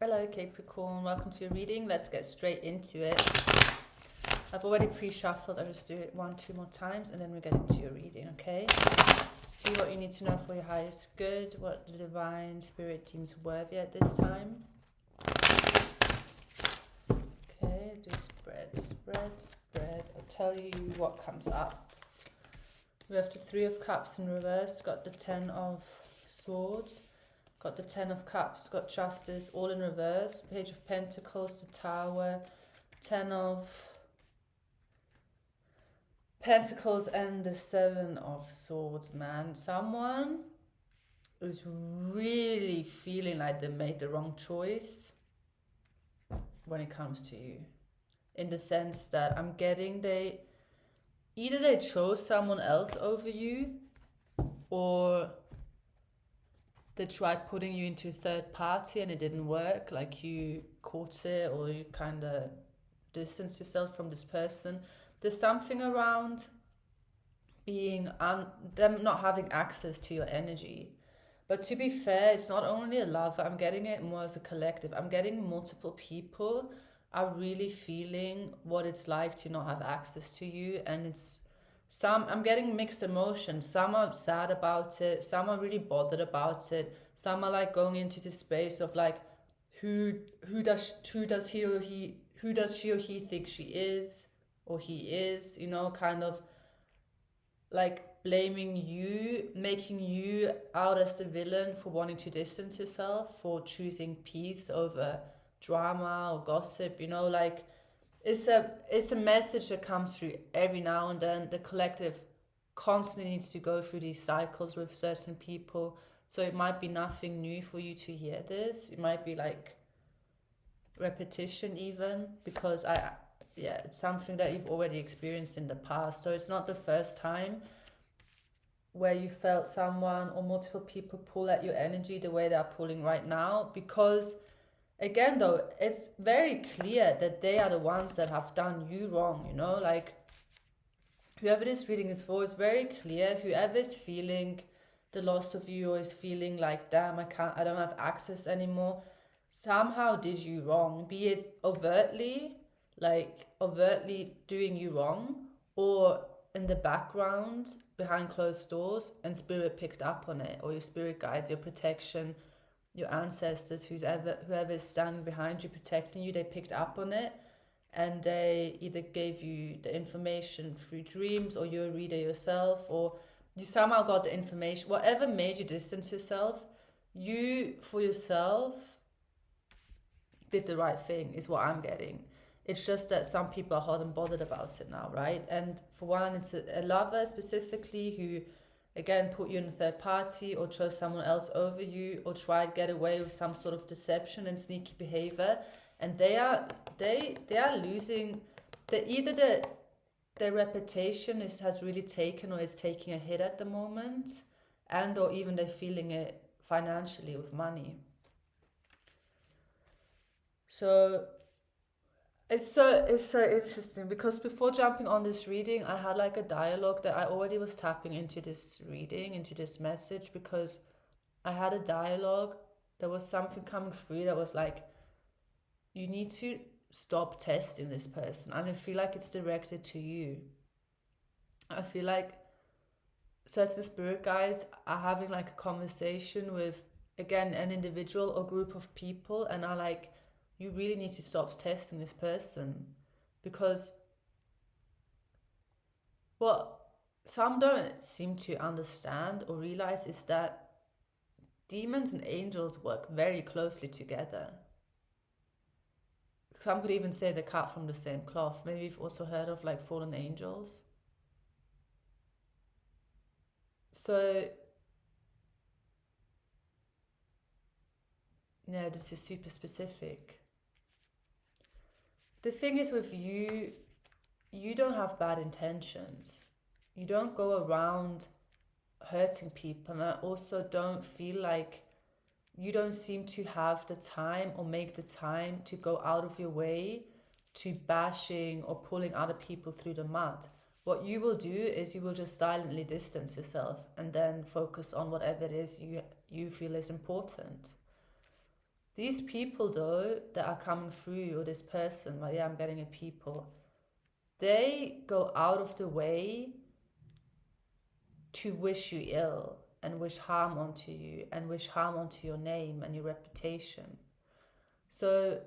Hello Capricorn, welcome to your reading. Let's get straight into it. I've already pre-shuffled, I'll just do it 1-2 more times and then we get into your reading, okay? See what you need to know for your highest good, what the divine spirit deems worthy at this time. Okay, do spread. I'll tell you what comes up. We have the 3 of Cups in reverse, got the 10 of Swords, got the 10 of Cups, got Justice, all in reverse, Page of Pentacles, the Tower, 10 of Pentacles, and the 7 of Swords, man. Someone is really feeling like they made the wrong choice when it comes to you. In the sense that I'm getting either they chose someone else over you, or they tried putting you into a third party and it didn't work, like you caught it or you kind of distanced yourself from this person. There's something around them not having access to your energy. But to be fair, it's not only a lover, I'm getting it more as a collective. I'm getting multiple people are really feeling what it's like to not have access to you, and I'm getting mixed emotions. Some are sad about it, some are really bothered about it, some are like going into this space of like, who does she or he think she is or he is, you know, kind of like blaming you, making you out as the villain for wanting to distance yourself, for choosing peace over drama or gossip, you know, like it's a message that comes through every now and then. The collective constantly needs to go through these cycles with certain people, so it might be nothing new for you to hear this. It might be like repetition even, because it's something that you've already experienced in the past. So it's not the first time where you felt someone or multiple people pull at your energy the way they're pulling right now, because again, though, it's very clear that they are the ones that have done you wrong, you know, like whoever this reading is for, it's very clear. Whoever is feeling the loss of you or is feeling like, damn, I don't have access anymore, somehow did you wrong, be it overtly doing you wrong, or in the background behind closed doors, and spirit picked up on it, or your spirit guides, your protection, your ancestors, whoever is standing behind you protecting you, they picked up on it, and they either gave you the information through dreams, or you're a reader yourself, or you somehow got the information. Whatever made you distance yourself, you for yourself did the right thing, is what I'm getting. It's just that some people are hot and bothered about it now, right? And for one, it's a lover specifically who, again, put you in a third party, or chose someone else over you, or tried to get away with some sort of deception and sneaky behavior, and they are losing. Their reputation has really taken or is taking a hit at the moment, and or even they're feeling it financially with money. So it's so interesting, because before jumping on this reading, I had like a dialogue that I already was tapping into this reading, into this message, because I had a dialogue. There was something coming through that was like, you need to stop testing this person. And I feel like it's directed to you. I feel like certain spirit guides are having like a conversation with, again, an individual or group of people, and are like, you really need to stop testing this person, because what some don't seem to understand or realize is that demons and angels work very closely together. Some could even say they're cut from the same cloth. Maybe you've also heard of like fallen angels. So yeah, this is super specific. The thing is with you, you don't have bad intentions. You don't go around hurting people. And I also don't feel like you don't seem to have the time or make the time to go out of your way to bashing or pulling other people through the mud. What you will do is you will just silently distance yourself and then focus on whatever it is you feel is important. These people though that are coming through, or this person, well, yeah, I'm getting a people, they go out of the way to wish you ill and wish harm onto you and wish harm onto your name and your reputation. So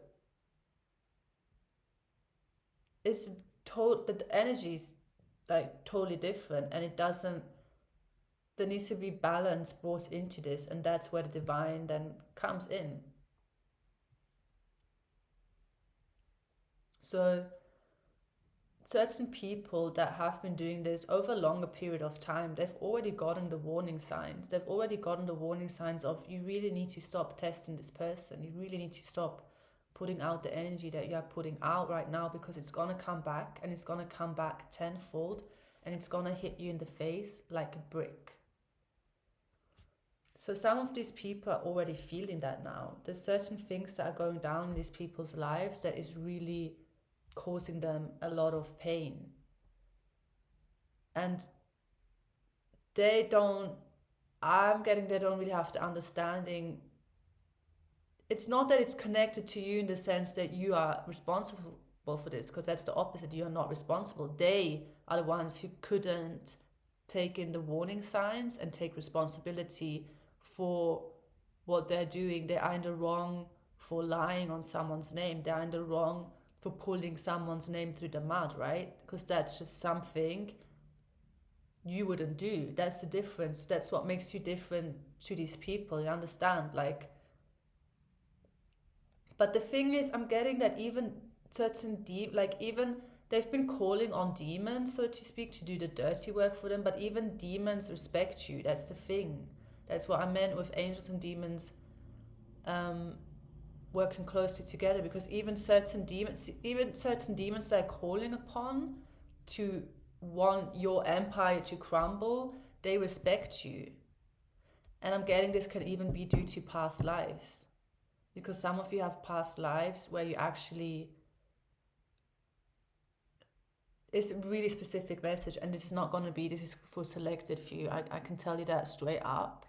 it's the energy is like totally different, and it doesn't, there needs to be balance brought into this, and that's where the divine then comes in. So certain people that have been doing this over a longer period of time, they've already gotten the warning signs. They've already gotten the warning signs of, you really need to stop testing this person. You really need to stop putting out the energy that you are putting out right now, because it's going to come back, and it's going to come back tenfold, and it's going to hit you in the face like a brick. So some of these people are already feeling that now. There's certain things that are going down in these people's lives that is really causing them a lot of pain. And they don't really have the understanding. It's not that it's connected to you in the sense that you are responsible for this, because that's the opposite. You are not responsible. They are the ones who couldn't take in the warning signs and take responsibility for what they're doing. They are in the wrong for lying on someone's name. They are in the wrong for pulling someone's name through the mud, right? Because that's just something you wouldn't do. That's the difference. That's what makes you different to these people. You understand? Like, but the thing is, I'm getting that even certain even they've been calling on demons, so to speak, to do the dirty work for them. But even demons respect you. That's the thing. That's what I meant with angels and demons working closely together, because even certain demons they're calling upon to want your empire to crumble, they respect you. And I'm getting this can even be due to past lives, because some of you have past lives where you actually, it's a really specific message, and this is for selected few. I can tell you that straight up.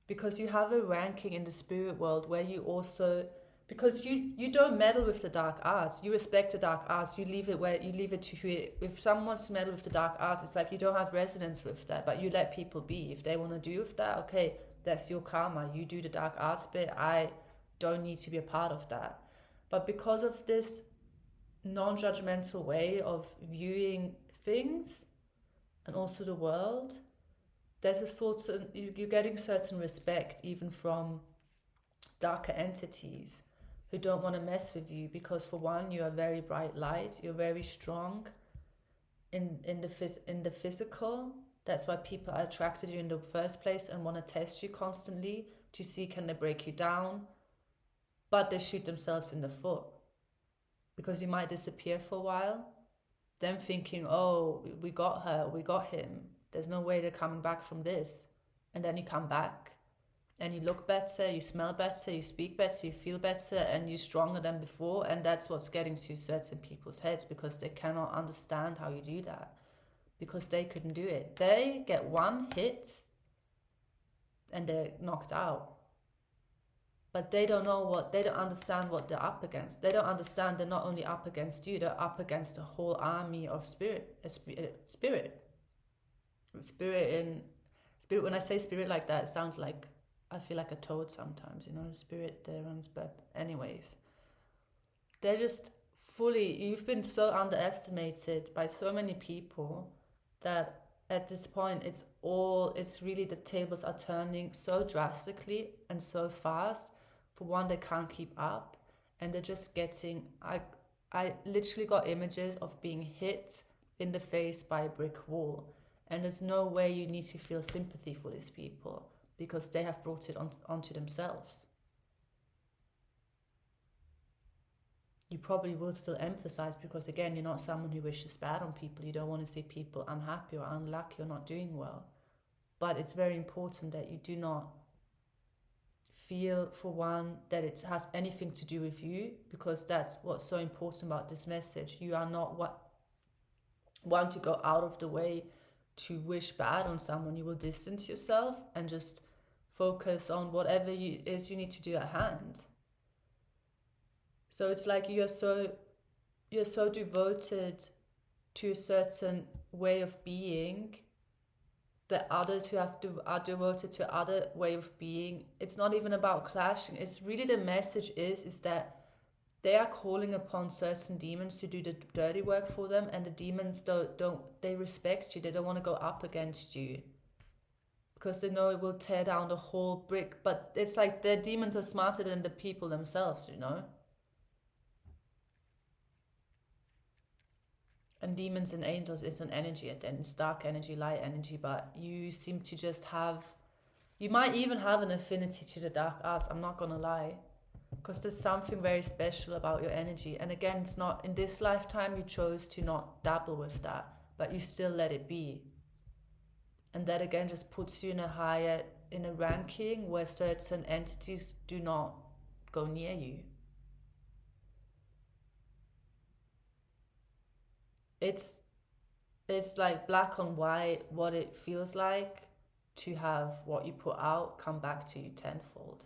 Because you have a ranking in the spirit world where you also, because you don't meddle with the dark arts, you respect the dark arts, you leave it to who if someone wants to meddle with the dark arts, it's like you don't have resonance with that, but you let people be. If they want to do with that, okay, that's your karma. You do the dark arts bit. I don't need to be a part of that. But because of this non-judgmental way of viewing things and also the world, there's a sort of, you're getting certain respect even from darker entities who don't want to mess with you, because for one, you are very bright light, you're very strong in the physical. That's why people are attracted to you in the first place and want to test you constantly to see can they break you down, but they shoot themselves in the foot, because you might disappear for a while, them thinking, oh, we got her, we got him, there's no way they're coming back from this. And then you come back and you look better, you smell better, you speak better, you feel better, and you're stronger than before. And that's what's getting to certain people's heads, because they cannot understand how you do that, because they couldn't do it. They get one hit and they're knocked out. But they don't understand what they're up against. They don't understand they're not only up against you, they're up against a whole army of spirit. When I say spirit like that, it sounds like I feel like a toad sometimes, spirit there runs. But anyways, they're just you've been so underestimated by so many people that at this point it's really, the tables are turning so drastically and so fast. For one, they can't keep up, and they're just getting, I literally got images of being hit in the face by a brick wall. And there's no way you need to feel sympathy for these people, because they have brought it onto themselves. You probably will still emphasize, because again, you're not someone who wishes bad on people. You don't want to see people unhappy or unlucky or not doing well. But it's very important that you do not feel, for one, that it has anything to do with you, because that's what's so important about this message. You are not one to go out of the way to wish bad on someone. You will distance yourself and just focus on whatever is you need to do at hand. So it's like you're so devoted to a certain way of being that others who are devoted to other way of being. It's not even about clashing. It's really, the message is that they are calling upon certain demons to do the dirty work for them, and the demons they respect you. They don't want to go up against you because they know it will tear down the whole brick. But it's like their demons are smarter than the people themselves, you know. And demons and angels is an energy, and then it's dark energy, light energy, but you seem to just have, you might even have an affinity to the dark arts, I'm not gonna lie, because there's something very special about your energy. And again, it's not, in this lifetime you chose to not dabble with that, but you still let it be. And that again just puts you in a ranking where certain entities do not go near you. It's like black on white what it feels like to have what you put out come back to you tenfold.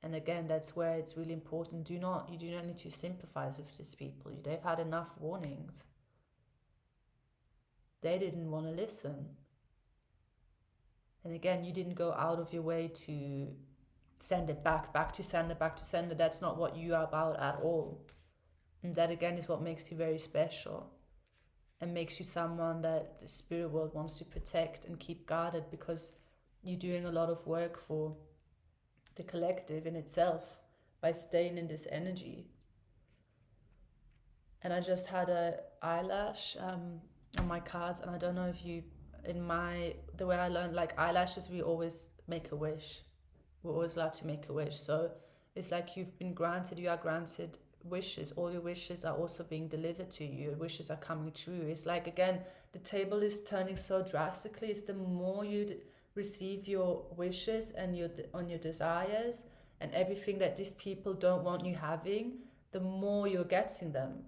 And again, that's where it's really important. You do not need to sympathize with these people. They've had enough warnings. They didn't want to listen. And again, you didn't go out of your way to send it back to sender. That's not what you are about at all. And that again is what makes you very special and makes you someone that the spirit world wants to protect and keep guarded, because you're doing a lot of work for the collective in itself by staying in this energy. And I just had a eyelash on my cards, and I don't know if you, the way I learned, like eyelashes, we always make a wish. We're always allowed to make a wish. So it's like you are granted wishes. All your wishes are also being delivered to you. Your wishes are coming true. It's like, again, the table is turning so drastically. It's the more you receive your wishes and your desires and everything that these people don't want you having, the more you're getting them.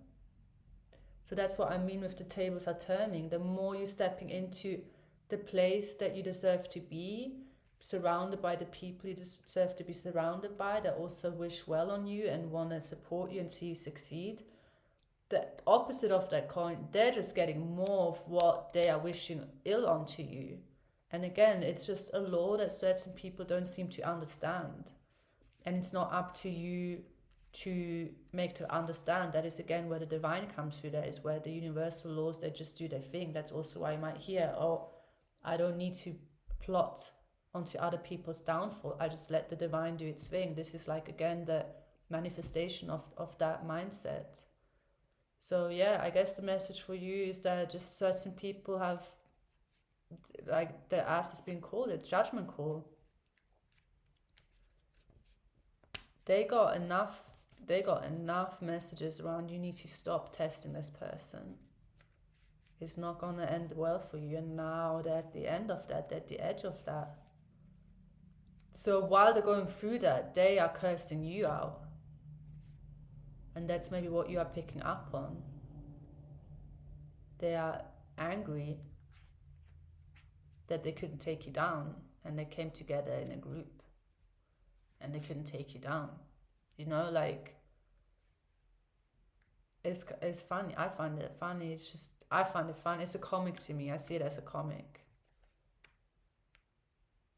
So that's what I mean with the tables are turning. The more you're stepping into the place that you deserve to be, surrounded by the people you deserve to be surrounded by, that also wish well on you and want to support you and see you succeed. The opposite of that coin, they're just getting more of what they are wishing ill onto you. And again, it's just a law that certain people don't seem to understand. And it's not up to you to make to understand. That is again where the divine comes through. That is where the universal laws, they just do their thing. That's also why you might hear, oh, I don't need to plot onto other people's downfall. I just let the divine do its thing. This is like, again, the manifestation of that mindset. So yeah, I guess the message for you is that just certain people have, like, their ass is being called, a judgment call. They got enough messages around, you need to stop testing this person. It's not going to end well for you. And now they're at the end of that, they're at the edge of that. So while they're going through that, they are cursing you out. And that's maybe what you are picking up on. They are angry that they couldn't take you down, and they came together in a group and they couldn't take you down. You know, like, it's funny. I find it funny. I find it fun. It's a comic to me. I see it as a comic.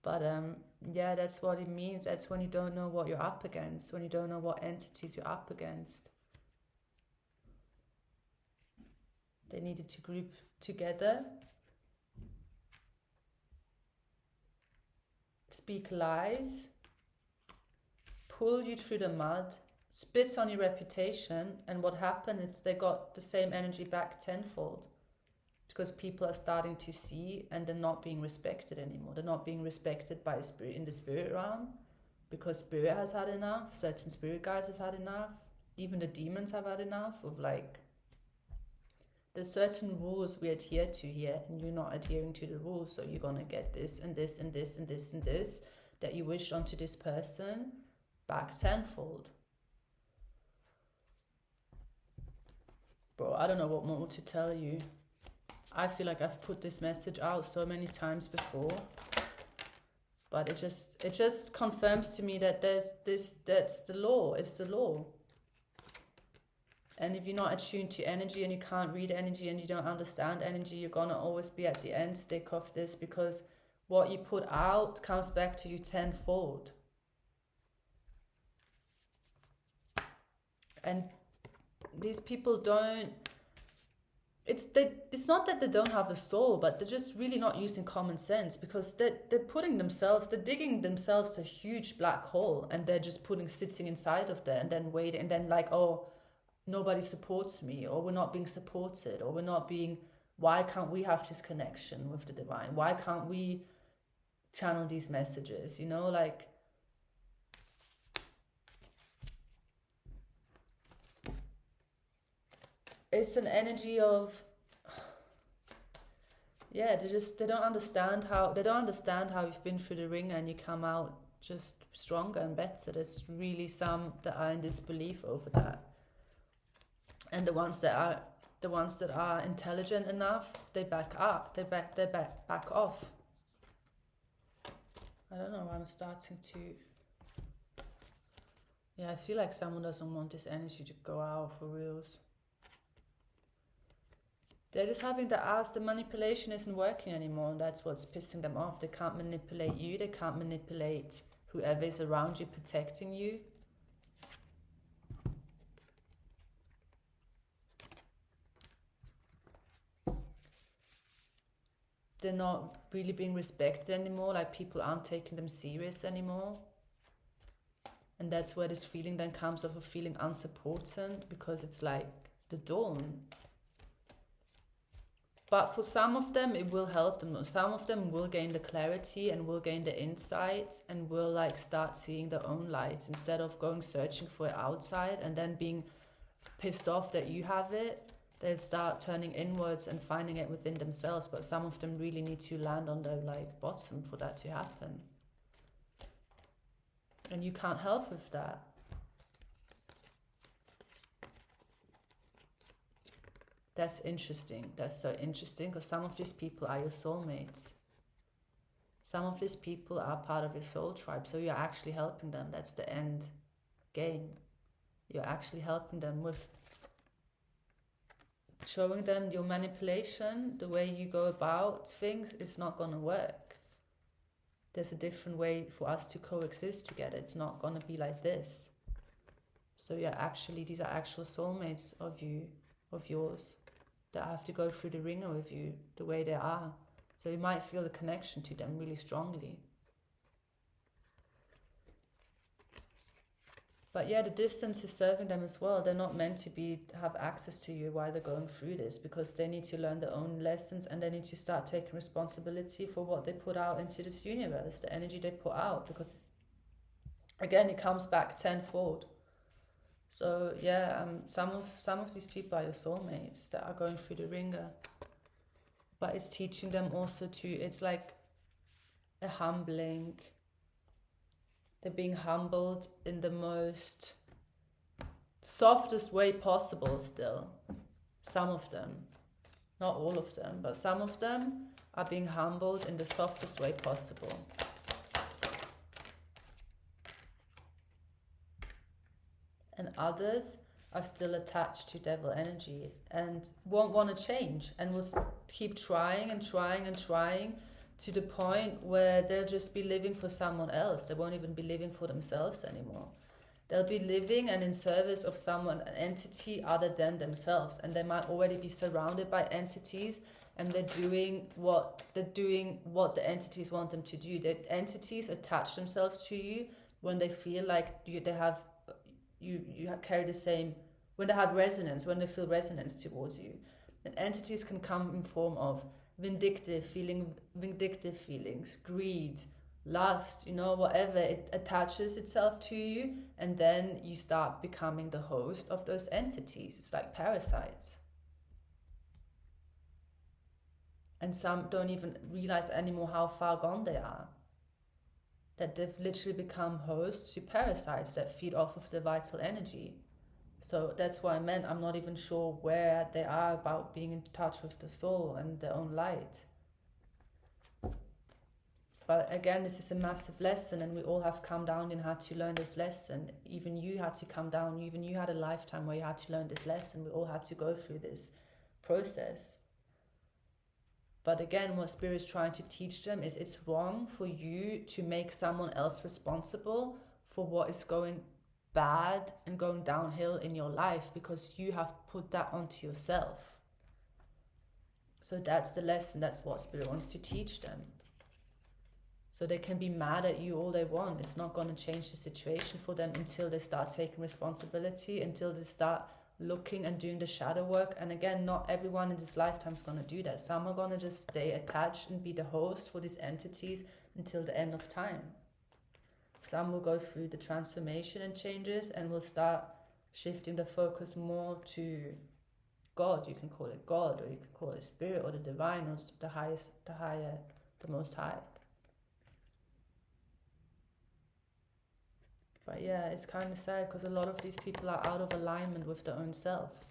But yeah, that's what it means. That's when you don't know what you're up against, when you don't know what entities you're up against. They needed to group together, speak lies, pull you through the mud, spit on your reputation, and what happened is they got the same energy back tenfold. Because people are starting to see, and they're not being respected anymore. They're not being respected by spirit in the spirit realm, because spirit has had enough. Certain spirit guides have had enough. Even the demons have had enough of, like, there's certain rules we adhere to here, and you're not adhering to the rules, so you're gonna get this and this and this and this and this that you wished onto this person back tenfold. Bro, I don't know what more to tell you. I feel like I've put this message out so many times before. But it just confirms to me that that's the law. It's the law. And if you're not attuned to energy and you can't read energy and you don't understand energy, you're gonna always be at the end stick of this, because what you put out comes back to you tenfold. And these people don't, it's not that they don't have a soul, but they're just really not using common sense, because they're digging themselves a huge black hole, and they're just sitting inside of there and then waiting, and then like, oh, nobody supports me, or we're not being supported, or why can't we have this connection with the divine? Why can't we channel these messages? You know, like, it's an energy of, yeah, they don't understand how you've been through the ringer and you come out just stronger and better. There's really some that are in disbelief over that. And the ones that are intelligent enough, they back up. They back off. I don't know, I'm starting to, yeah, I feel like someone doesn't want this energy to go out for reals. They're just having to ask, the manipulation isn't working anymore, and that's what's pissing them off. They can't manipulate you, they can't manipulate whoever is around you protecting you. They're not really being respected anymore, like people aren't taking them serious anymore. And that's where this feeling then comes of feeling unsupported, because it's like the dawn. But for some of them, it will help them. Some of them will gain the clarity and will gain the insights and will like start seeing their own light, instead of going searching for it outside and then being pissed off that you have it. They'll start turning inwards and finding it within themselves. But some of them really need to land on their like bottom for that to happen. And you can't help with that. That's interesting. That's so interesting, because some of these people are your soulmates. Some of these people are part of your soul tribe. So you're actually helping them. That's the end game. You're actually helping them with showing them your manipulation, the way you go about things is not going to work. There's a different way for us to coexist together. It's not going to be like this. So these are actual soulmates of yours, that have to go through the ringer with you the way they are. So you might feel the connection to them really strongly. But yeah, the distance is serving them as well. They're not meant to have access to you while they're going through this, because they need to learn their own lessons, and they need to start taking responsibility for what they put out into this universe, the energy they put out, because again, it comes back tenfold. So yeah, some of these people are your soulmates that are going through the ringer. But it's teaching them also it's like a humbling. They're being humbled in the most softest way possible still. Some of them, not all of them, but some of them are being humbled in the softest way possible. And others are still attached to devil energy and won't want to change, and will keep trying and trying and trying, to the point where they'll just be living for someone else. They won't even be living for themselves anymore. They'll be living and in service of an entity other than themselves, and they might already be surrounded by entities, and they're doing what the entities want them to do. The entities attach themselves to you when they feel like you carry the same, when they have resonance, when they feel resonance towards you. And entities can come in form of vindictive feelings, greed, lust, whatever. It attaches itself to you, and then you start becoming the host of those entities. It's like parasites. And some don't even realize anymore how far gone they are, that they've literally become hosts to parasites that feed off of the vital energy. So that's why I'm not even sure where they are about being in touch with the soul and their own light. But again, this is a massive lesson, and we all have come down and had to learn this lesson. Even you had to come down. Even you had a lifetime where you had to learn this lesson. We all had to go through this process. But again, what Spirit is trying to teach them is it's wrong for you to make someone else responsible for what is going bad and going downhill in your life, because you have put that onto yourself. So that's the lesson. That's what Spirit wants to teach them. So they can be mad at you all they want. It's not going to change the situation for them until they start taking responsibility, until they start looking and doing the shadow work. And again, not everyone in this lifetime is going to do that. Some are going to just stay attached and be the host for these entities until the end of time. Some will go through the transformation and changes and will start shifting the focus more to God. You can call it God, or you can call it Spirit, or the divine, or the highest, the higher, the most high. But yeah, it's kind of sad because a lot of these people are out of alignment with their own self.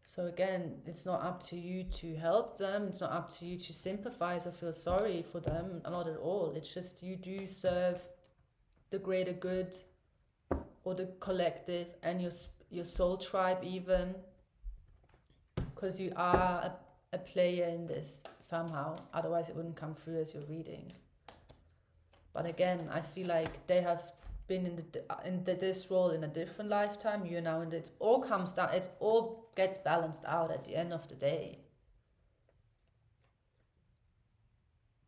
So again, it's not up to you to help them. It's not up to you to sympathize or feel sorry for them. Not at all. It's just you do serve the greater good, or the collective, and your soul tribe even. Because you are a player in this somehow. Otherwise it wouldn't come through as you're reading. But again, I feel like they have been in this role in a different lifetime. You're now in it. It all comes down. It all gets balanced out at the end of the day.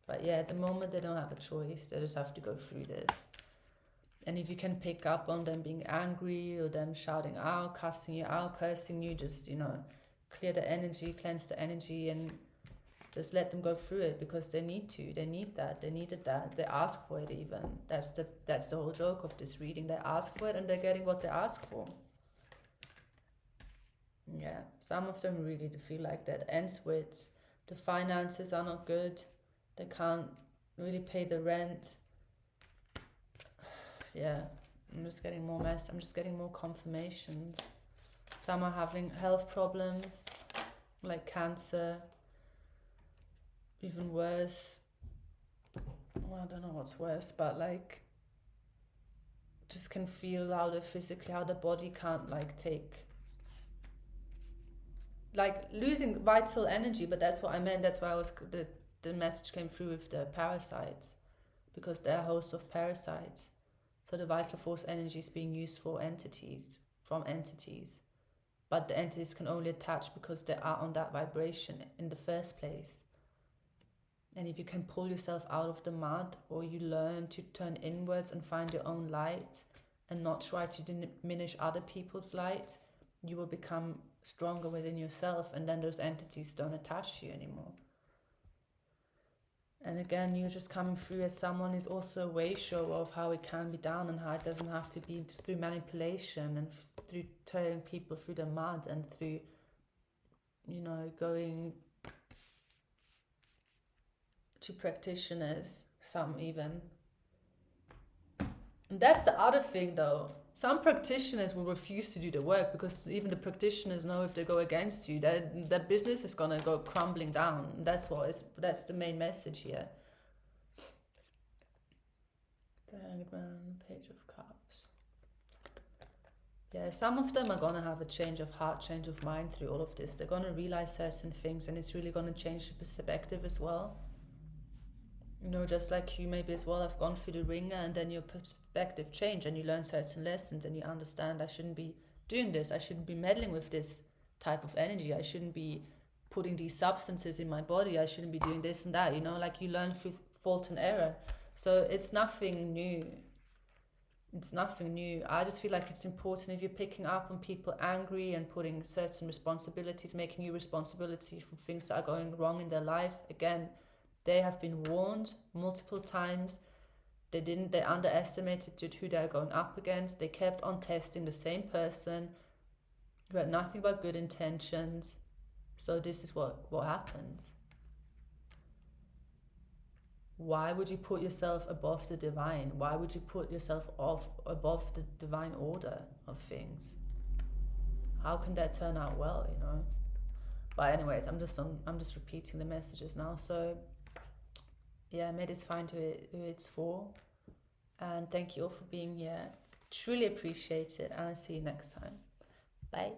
But yeah, at the moment they don't have a choice. They just have to go through this. And if you can pick up on them being angry, or them shouting out, cussing you out, cursing you, just, clear the energy, cleanse the energy, and just let them go through it, because they need to. They need that. They needed that. They ask for it even. That's the whole joke of this reading. They ask for it and they're getting what they ask for. Yeah, some of them really feel like that ends with the finances are not good. They can't really pay the rent. Yeah, I'm just getting more mess. I'm just getting more confirmations. Some are having health problems, like cancer. Even worse, well, I don't know what's worse, but like just can feel how the physically, how the body can't take, losing vital energy. But that's what I meant. That's why the message came through with the parasites, because they're hosts of parasites. So the vital force energy is being used for entities, from entities, but the entities can only attach because they are on that vibration in the first place. And if you can pull yourself out of the mud, or you learn to turn inwards and find your own light and not try to diminish other people's light, you will become stronger within yourself, and then those entities don't attach to you anymore. And again, you're just coming through as someone who's also a way show of how it can be done, and how it doesn't have to be through manipulation and through tearing people through the mud, and through, going to practitioners, some even. And that's the other thing though. Some practitioners will refuse to do the work, because even the practitioners know if they go against you, that business is going to go crumbling down. That's the main message here. The Hangman, Page of Cups. Yeah, some of them are going to have a change of heart, change of mind through all of this. They're going to realize certain things, and it's really going to change the perspective as well. Just like you maybe as well have gone through the ringer, and then your perspective change, and you learn certain lessons, and you understand, I shouldn't be doing this. I shouldn't be meddling with this type of energy. I shouldn't be putting these substances in my body. I shouldn't be doing this and that. You learn through fault and error. So it's nothing new. It's nothing new. I just feel like it's important, if you're picking up on people angry and putting certain responsibilities, making you responsibility for things that are going wrong in their life. Again, they have been warned multiple times. They underestimated who they're going up against. They kept on testing the same person who had nothing but good intentions. So this is what happens. Why would you put yourself above the divine? Why would you put yourself above the divine order of things? How can that turn out well, But anyways, I'm just repeating the messages now. So yeah, may this find who it's for. And thank you all for being here. Truly appreciate it. And I'll see you next time. Bye.